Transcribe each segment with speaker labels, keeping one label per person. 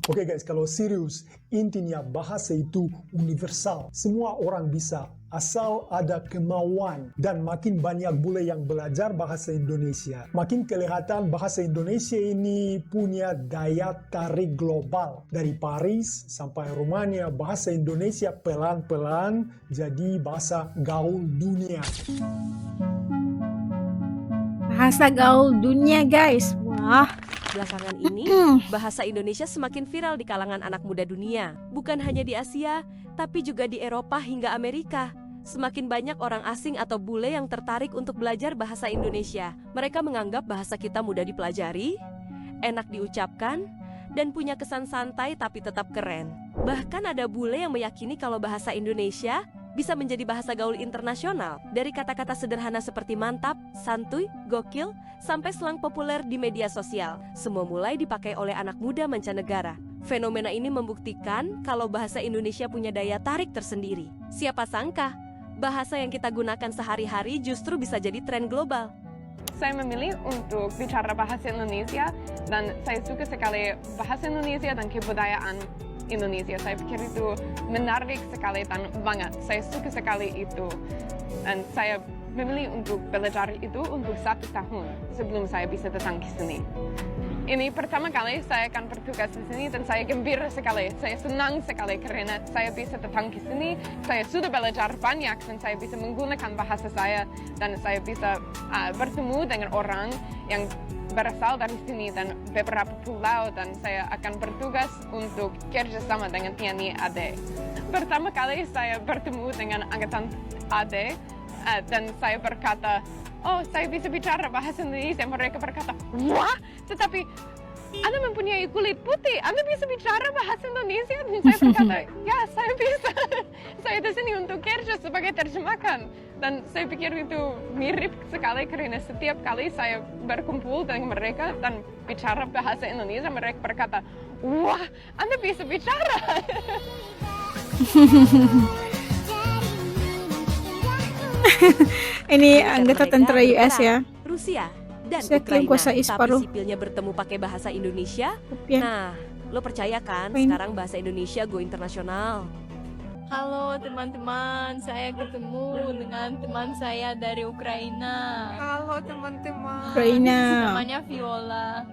Speaker 1: Oke guys, kalau serius, intinya bahasa itu universal. Semua orang bisa, asal ada kemauan. Dan makin banyak bule yang belajar bahasa Indonesia, makin kelihatan bahasa Indonesia ini punya daya tarik global. Dari Paris sampai Rumania, bahasa Indonesia pelan-pelan jadi bahasa gaul dunia.
Speaker 2: Bahasa gaul dunia guys. Wah,
Speaker 3: Belakangan ini, bahasa Indonesia semakin viral di kalangan anak muda dunia. Bukan hanya di Asia, tapi juga di Eropa hingga Amerika. Semakin banyak orang asing atau bule yang tertarik untuk belajar bahasa Indonesia. Mereka menganggap bahasa kita mudah dipelajari, enak diucapkan, dan punya kesan santai tapi tetap keren. Bahkan ada bule yang meyakini kalau bahasa Indonesia bisa menjadi bahasa gaul internasional. Dari kata-kata sederhana seperti mantap, santuy, gokil, sampai slang populer di media sosial. Semua mulai dipakai oleh anak muda mancanegara. Fenomena ini membuktikan kalau bahasa Indonesia punya daya tarik tersendiri. Siapa sangka, bahasa yang kita gunakan sehari-hari justru bisa jadi tren global.
Speaker 4: Saya memilih untuk bicara bahasa Indonesia dan saya suka sekali bahasa Indonesia dan kebudayaan Indonesia. Saya pikir itu menarik sekali dan banget. Saya suka sekali itu. Dan saya memilih untuk belajar itu untuk 1 tahun sebelum saya bisa datang ke sini. Ini pertama kali saya akan bertugas di sini dan saya gembira sekali. Saya senang sekali karena saya bisa datang ke sini. Saya sudah belajar banyak dan saya bisa menggunakan bahasa saya dan saya bisa bertemu dengan orang yang berasal dari sini dan beberapa pulau dan saya akan bertugas untuk kerjasama dengan TNI AD. Pertama kali saya bertemu dengan angkatan AD dan saya berkata, oh saya bisa bicara bahasa Indonesia. Mereka berkata, wah tetapi Anda mempunyai kulit putih, Anda bisa bicara bahasa Indonesia? Dan saya berkata, ya saya bisa. Saya di sini untuk kerja sebagai terjemahkan. Dan saya pikir itu mirip sekali karena setiap kali saya berkumpul dengan mereka dan bicara bahasa Indonesia, mereka berkata, wah Anda bisa bicara.
Speaker 2: ini anggota tentara US ya.
Speaker 3: Rusia dan
Speaker 2: Saya klaim
Speaker 3: Ukraina,
Speaker 2: kuasai
Speaker 3: tapi
Speaker 2: separuh.
Speaker 3: sipilnya bertemu pakai bahasa Indonesia.
Speaker 2: Ya.
Speaker 3: Nah, lo percaya kan
Speaker 2: Fine.
Speaker 3: sekarang bahasa Indonesia go internasional?
Speaker 5: Halo teman-teman, saya ketemu dengan teman saya dari Ukraina.
Speaker 6: Halo teman-teman.
Speaker 2: Ukraina.
Speaker 5: Namanya Viola.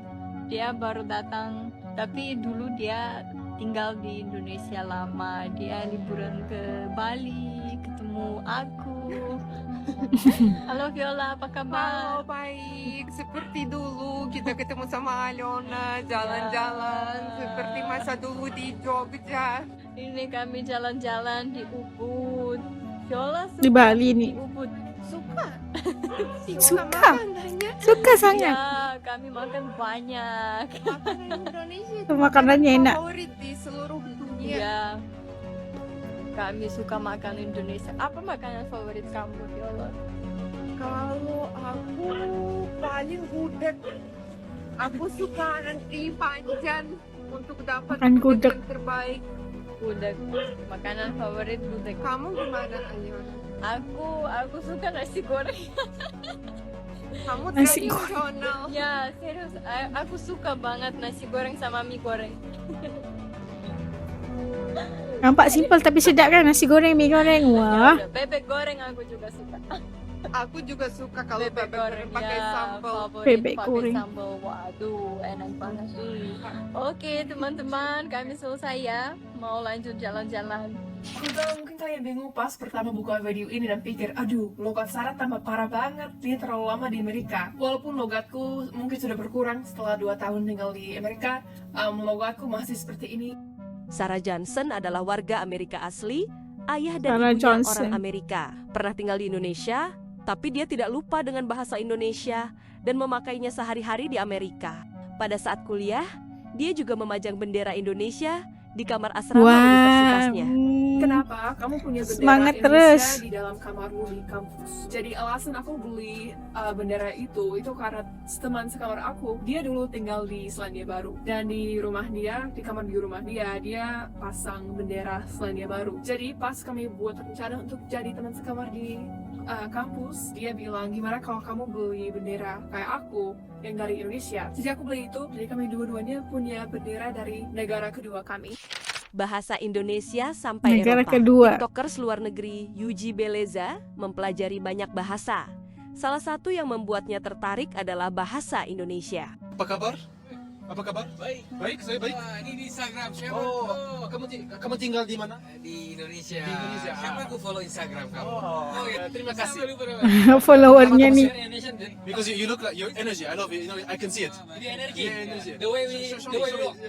Speaker 5: Dia baru datang, tapi dulu dia tinggal di Indonesia lama. Dia liburan ke Bali, ketemu aku. Halo Viola, apa kabar?
Speaker 6: Halo, baik. Seperti dulu kita ketemu sama Aliona, jalan-jalan seperti masa dulu di Jogja.
Speaker 5: Ini kami jalan-jalan di Ubud. Viola suka
Speaker 2: Di Bali nih.
Speaker 5: di Ubud.
Speaker 6: Suka.
Speaker 2: Suka.
Speaker 6: makanannya.
Speaker 2: Suka sangat.
Speaker 5: Ya, kami makan banyak.
Speaker 6: Makanan Indonesia itu
Speaker 2: Makanannya enak.
Speaker 6: favorit di seluruh dunia.
Speaker 5: Iya. Kami suka makan Indonesia. Apa makanan favorit kamu, Viola?
Speaker 6: Kalau aku paling gudeg. Aku suka nanti panjang untuk dapat
Speaker 2: Makan gudeg.
Speaker 6: yang terbaik.
Speaker 5: Gudeg. Makanan favorit gudeg.
Speaker 6: Kamu gimana, Aliona?
Speaker 5: Aku suka nasi goreng.
Speaker 6: Kamu
Speaker 2: Nasi
Speaker 6: tradisional.
Speaker 5: Ya, serius. Aku suka banget nasi goreng sama mie goreng.
Speaker 2: Nampak simpel tapi sedap kan nasi goreng, mie goreng. Wah.
Speaker 5: Ya, bebek goreng aku juga suka.
Speaker 6: Aku juga suka kalau bebek goreng pakai
Speaker 5: ya,
Speaker 6: sambal.
Speaker 5: favorit
Speaker 2: Bebek
Speaker 5: pakai
Speaker 2: goreng.
Speaker 5: sambal. Waduh, enak banget. Oke, teman-teman, kami selesai ya. Mau lanjut jalan-jalan.
Speaker 7: Juga mungkin kalian bingung pas pertama buka video ini dan pikir, aduh, logat Sarah tambah parah banget, dia terlalu lama di Amerika. Walaupun logatku mungkin sudah berkurang setelah 2 tahun tinggal di Amerika, logatku masih seperti ini.
Speaker 3: Sarah Johnson adalah warga Amerika asli, ayah dan
Speaker 2: Sarah
Speaker 3: ibunya
Speaker 2: Johnson.
Speaker 3: orang Amerika. Pernah tinggal di Indonesia, tapi dia tidak lupa dengan bahasa Indonesia dan memakainya sehari-hari di Amerika. Pada saat kuliah, dia juga memajang bendera Indonesia di kamar asrama
Speaker 2: Wah.
Speaker 3: universitasnya.
Speaker 7: Kenapa kamu punya bendera
Speaker 2: Semangat
Speaker 7: Indonesia
Speaker 2: terus.
Speaker 7: di dalam kamarmu di kampus? Jadi alasan aku beli bendera itu karena teman sekamar aku, dia dulu tinggal di Selandia Baru. Dan di rumah dia, di kamar di rumah dia pasang bendera Selandia Baru. Jadi pas kami buat rencana untuk jadi teman sekamar di kampus, dia bilang gimana kalau kamu beli bendera kayak aku yang dari Indonesia. Jadi aku beli itu, jadi kami dua-duanya punya bendera dari negara kedua kami.
Speaker 3: Bahasa Indonesia sampai
Speaker 2: Negara
Speaker 3: Eropa.
Speaker 2: kedua.
Speaker 3: TikTokers luar negeri Yuji Beleza mempelajari banyak bahasa. Salah satu yang membuatnya tertarik adalah bahasa Indonesia.
Speaker 8: Apa kabar? Apa kabar?
Speaker 9: Baik.
Speaker 8: Baik, saya baik.
Speaker 9: Ini di Instagram siapa?
Speaker 8: Oh, kamu tinggal di mana?
Speaker 9: Di Indonesia.
Speaker 8: Di Indonesia.
Speaker 9: Siapa aku follow Instagram kamu?
Speaker 8: Oh,
Speaker 9: iya.
Speaker 8: terima kasih.
Speaker 2: Followernya nih.
Speaker 8: Because you look like your energy. I love it. You know, I can see it.
Speaker 9: Ini energi.
Speaker 8: Yeah, energy.
Speaker 9: The way we walk.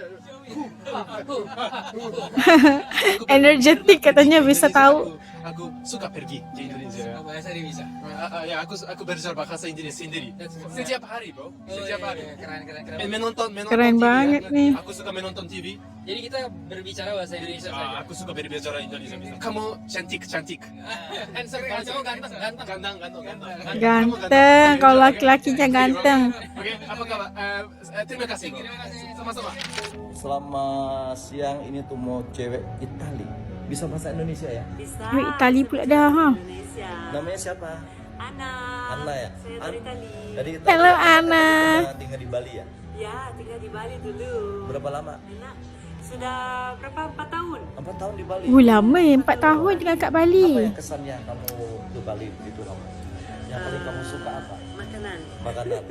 Speaker 2: Energetik katanya bisa tahu.
Speaker 8: Aku suka pergi di Indonesia.
Speaker 9: Bahasa dia bisa.
Speaker 8: Ya, aku belajar bahasa Inggris sendiri. Setiap hari, bro. Setiap hari.
Speaker 9: Keren.
Speaker 8: Menonton
Speaker 2: Keren
Speaker 8: TV,
Speaker 2: banget
Speaker 8: ya.
Speaker 2: nih.
Speaker 8: Aku suka menonton TV.
Speaker 9: Jadi kita berbicara bahasa Indonesia saja.
Speaker 8: Aku suka berbicara Indonesia. Kamu cantik.
Speaker 9: Handsome, kamu ganteng.
Speaker 8: Ganteng.
Speaker 2: Ganteng, kalau laki-lakinya ganteng.
Speaker 8: Oke, apa kabar? Terima kasih, bro. Sama-sama.
Speaker 10: Selama siang ini tuh mau cewek Itali. Bisa bahasa Indonesia ya?
Speaker 11: Bisa.
Speaker 2: Duit Itali pula dah, ha.
Speaker 11: Indonesia.
Speaker 10: Namanya siapa?
Speaker 11: Ana.
Speaker 10: Anna ya?
Speaker 11: Saya dari Itali.
Speaker 10: Dari Itali.
Speaker 2: Hello,
Speaker 10: Kamu
Speaker 2: Anna.
Speaker 10: pernah tinggal di Bali ya?
Speaker 11: Ya, tinggal di Bali dulu.
Speaker 10: Berapa lama?
Speaker 11: Enak. Sudah berapa? 4 tahun.
Speaker 10: 4 tahun di Bali.
Speaker 2: Lama ya, 4 tahun tinggal kat
Speaker 10: Apa
Speaker 2: Bali.
Speaker 10: yang kesannya kamu ke Bali itu kamu? Yang paling kamu suka apa?
Speaker 11: Makanan.
Speaker 10: Makanan.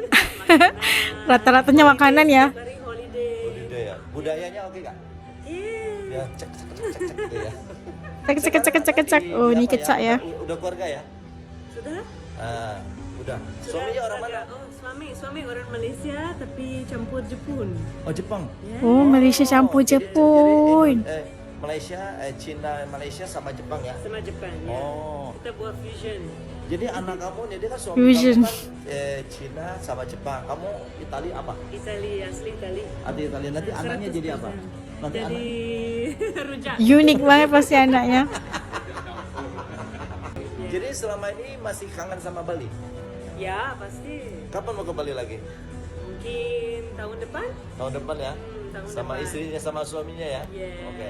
Speaker 2: Rata-ratanya makanan ya.
Speaker 11: Dari holiday.
Speaker 10: Budaya ya. Budayanya oke gak?
Speaker 11: Iya.
Speaker 10: Ya cek gitu ya.
Speaker 2: Cek. Oh, ini
Speaker 10: Apa
Speaker 2: kecak ya.
Speaker 10: Udah keluarga ya?
Speaker 11: Sudah?
Speaker 10: Ah, udah.
Speaker 11: Sudah
Speaker 10: Suaminya orang mana?
Speaker 11: keluarga. Oh, suami orang Malaysia tapi campur Jepun.
Speaker 10: Oh, Jepang.
Speaker 11: Ya.
Speaker 2: Oh, Malaysia campur Jepun.
Speaker 10: Malaysia, Cina, Malaysia sama Jepang ya?
Speaker 11: Sama Jepang. Ya.
Speaker 10: Oh.
Speaker 11: Kita buat fusion.
Speaker 10: Jadi anak kamu, jadi kan suami
Speaker 2: Fusion.
Speaker 10: kamu kan Cina sama Jepang. Kamu Itali apa?
Speaker 11: Itali, asli Itali.
Speaker 10: Arti Itali. Nanti anaknya jadi apa? Nanti
Speaker 11: Jadi rujak.
Speaker 2: Unik banget pasti anaknya.
Speaker 10: Jadi selama ini masih kangen sama Bali?
Speaker 11: Ya, pasti.
Speaker 10: Kapan mau ke Bali lagi?
Speaker 11: Mungkin tahun depan.
Speaker 10: Tahun depan ya?
Speaker 11: Tahun
Speaker 10: Sama
Speaker 11: depan.
Speaker 10: istrinya, sama suaminya ya?
Speaker 11: Yeah.
Speaker 10: Oke.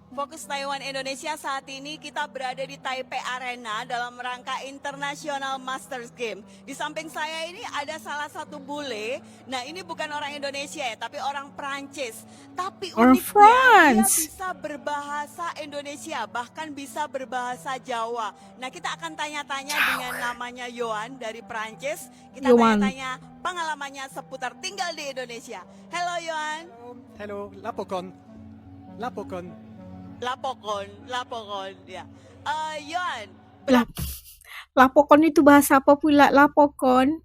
Speaker 12: Fokus Taiwan Indonesia saat ini kita berada di Taipei Arena dalam rangka International Masters Game. Di samping saya ini ada salah satu bule. Nah, ini bukan orang Indonesia ya, tapi orang Prancis. Tapi
Speaker 2: Orang
Speaker 12: uniknya
Speaker 2: France.
Speaker 12: dia bisa berbahasa Indonesia, bahkan bisa berbahasa Jawa. Nah, kita akan tanya-tanya dengan namanya Yohan dari Prancis. Kita
Speaker 2: Yohan.
Speaker 12: tanya-tanya pengalamannya seputar tinggal di Indonesia. Hello Yohan.
Speaker 13: Hello, Lapokon.
Speaker 12: Lapokon, ya. Yohan,
Speaker 2: Lapokon itu bahasa apa pula? Lapokon.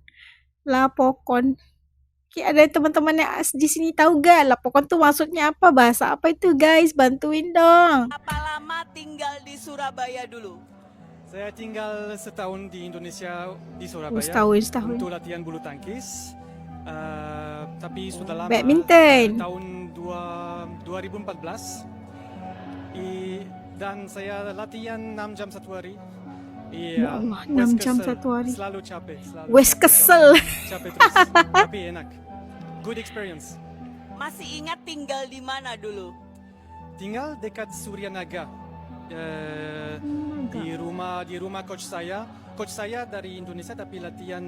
Speaker 2: Ada teman-teman yang di sini tahu gak? Lapokon tuh maksudnya apa? Bahasa apa itu guys? Bantuin dong.
Speaker 12: berapa lama tinggal di Surabaya dulu?
Speaker 13: Saya tinggal setahun di Indonesia di Surabaya.
Speaker 2: Setahun.
Speaker 13: Untuk latihan bulu tangkis. Tapi sudah lama.
Speaker 2: Badminton.
Speaker 13: Tahun 2014. Dan saya latihan 6 jam satu hari.
Speaker 2: Ya
Speaker 13: Iya.
Speaker 2: Allah,
Speaker 13: Wes
Speaker 2: 6 jam
Speaker 13: kesel.
Speaker 2: satu hari.
Speaker 13: Selalu capek.
Speaker 2: Wes kesel.
Speaker 13: Capek terus. Tapi enak. Good experience.
Speaker 12: Masih ingat tinggal di mana dulu?
Speaker 13: Tinggal dekat Suryanaga. Di rumah coach saya. Coach saya dari Indonesia tapi latihan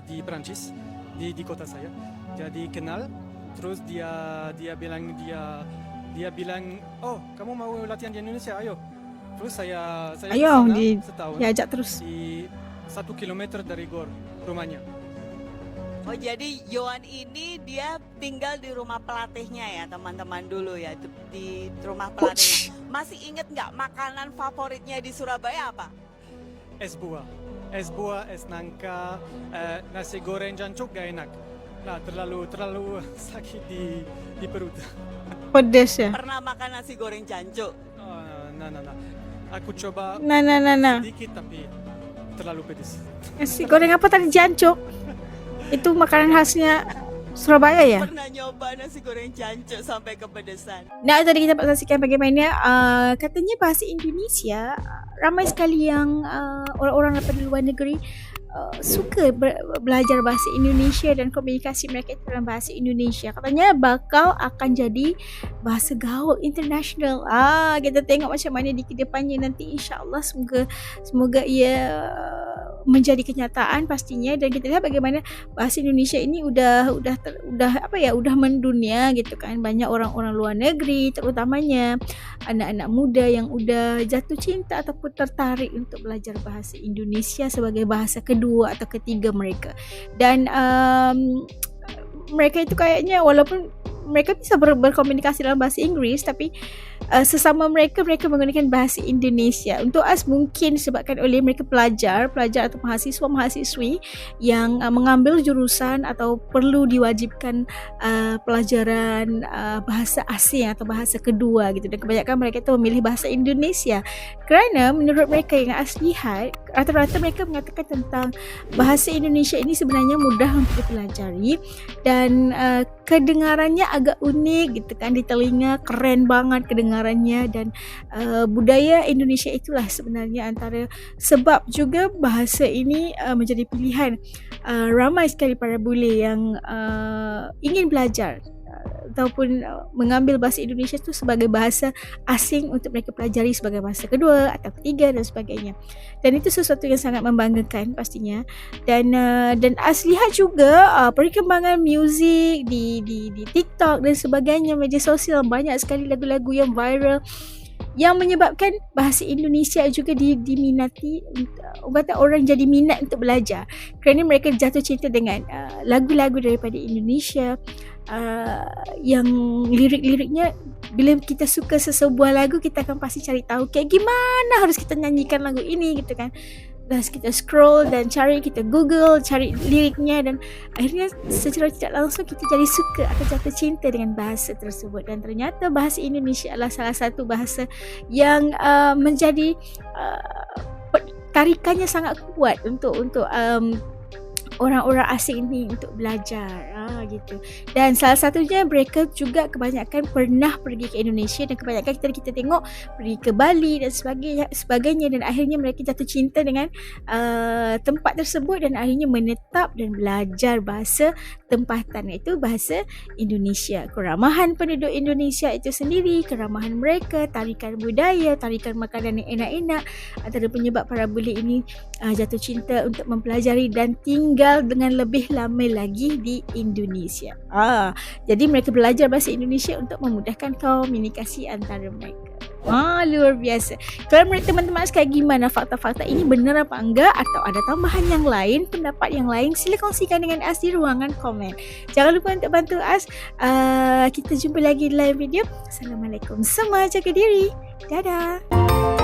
Speaker 13: di Prancis di kota saya. Jadi kenal. Terus dia bilang, oh kamu mau latihan di Indonesia, ayo. Terus saya
Speaker 2: Ayo,
Speaker 13: kesana setahun
Speaker 2: diajak terus.
Speaker 13: di 1 kilometer dari Gor rumahnya.
Speaker 12: Oh jadi Yohan ini dia tinggal di rumah pelatihnya ya teman-teman dulu ya di rumah pelatihnya. Masih inget nggak makanan favoritnya di Surabaya apa?
Speaker 13: Es buah, es nangka, nasi goreng jancuk gak enak. Nah terlalu sakit di perut.
Speaker 2: Pedes ya.
Speaker 12: Pernah makan nasi goreng jancuk?
Speaker 13: Nah. Aku coba
Speaker 2: Nah.
Speaker 13: sedikit tapi terlalu pedas.
Speaker 2: Nasi goreng apa tadi? Jancuk. Itu makanan khasnya Surabaya ya?
Speaker 12: Pernah nyoba nasi goreng jancuk sampai kepedesan?
Speaker 2: Nah, tadi kita saksikan bagaimana katanya bahasa Indonesia ramai sekali yang orang-orang daripada luar negeri suka belajar bahasa Indonesia dan komunikasi mereka dalam bahasa Indonesia. Katanya bakal akan jadi bahasa gaul international. Kita tengok macam mana di kedepannya nanti, insya-Allah. Semoga ia menjadi kenyataan pastinya, dan kita lihat bagaimana bahasa Indonesia ini udah mendunia gitu kan. Banyak orang-orang luar negeri terutamanya anak-anak muda yang udah jatuh cinta ataupun tertarik untuk belajar bahasa Indonesia sebagai bahasa kedua atau ketiga mereka. Dan mereka itu kayaknya walaupun mereka bisa berkomunikasi dalam bahasa Inggris, tapi sesama mereka menggunakan bahasa Indonesia. Untuk us mungkin disebabkan oleh mereka pelajar atau mahasiswa-mahasiswi yang mengambil jurusan atau perlu diwajibkan pelajaran bahasa asing atau bahasa kedua gitu, dan kebanyakan mereka itu memilih bahasa Indonesia kerana menurut mereka yang us lihat, rata-rata mereka mengatakan tentang bahasa Indonesia ini sebenarnya mudah untuk dipelajari dan kedengarannya agak unik gitu kan, di telinga keren banget kedengarannya, dan budaya Indonesia itulah sebenarnya antara sebab juga bahasa ini menjadi pilihan ramai sekali para bule yang ingin belajar ataupun mengambil bahasa Indonesia itu sebagai bahasa asing untuk mereka pelajari sebagai bahasa kedua atau ketiga dan sebagainya. Dan itu sesuatu yang sangat membanggakan pastinya. Dan as lihat juga perkembangan muzik di TikTok dan sebagainya, media sosial, banyak sekali lagu-lagu yang viral yang menyebabkan bahasa Indonesia juga diminati, orang jadi minat untuk belajar kerana mereka jatuh cinta dengan lagu-lagu daripada Indonesia yang lirik-liriknya, bila kita suka sesebuah lagu kita akan pasti cari tahu kayak gimana harus kita nyanyikan lagu ini gitu kan. Dan kita scroll dan kita Google cari liriknya, dan akhirnya secara tidak langsung kita jadi suka atau jatuh cinta dengan bahasa tersebut. Dan ternyata bahasa Indonesia adalah salah satu bahasa yang menjadi tarikannya sangat kuat untuk orang-orang asing ini untuk belajar gitu. Dan salah satunya mereka juga kebanyakan pernah pergi ke Indonesia, dan kebanyakan kita tengok pergi ke Bali dan sebagainya, dan akhirnya mereka jatuh cinta dengan tempat tersebut dan akhirnya menetap dan belajar bahasa tempatan, iaitu bahasa Indonesia. Keramahan penduduk Indonesia itu sendiri, keramahan mereka, tarikan budaya, tarikan makanan yang enak-enak antara penyebab para bule ini jatuh cinta untuk mempelajari dan tinggal dengan lebih lama lagi di Indonesia. Jadi mereka belajar bahasa Indonesia untuk memudahkan komunikasi antara mereka. Luar biasa. Kalau menurut teman-teman sekalian, gimana fakta-fakta ini benar apa enggak, atau ada tambahan yang lain, pendapat yang lain, sila kongsikan dengan us di ruangan komen. Jangan lupa untuk bantu us. Kita jumpa lagi di lain video. Assalamualaikum semua, jaga diri. Dadah.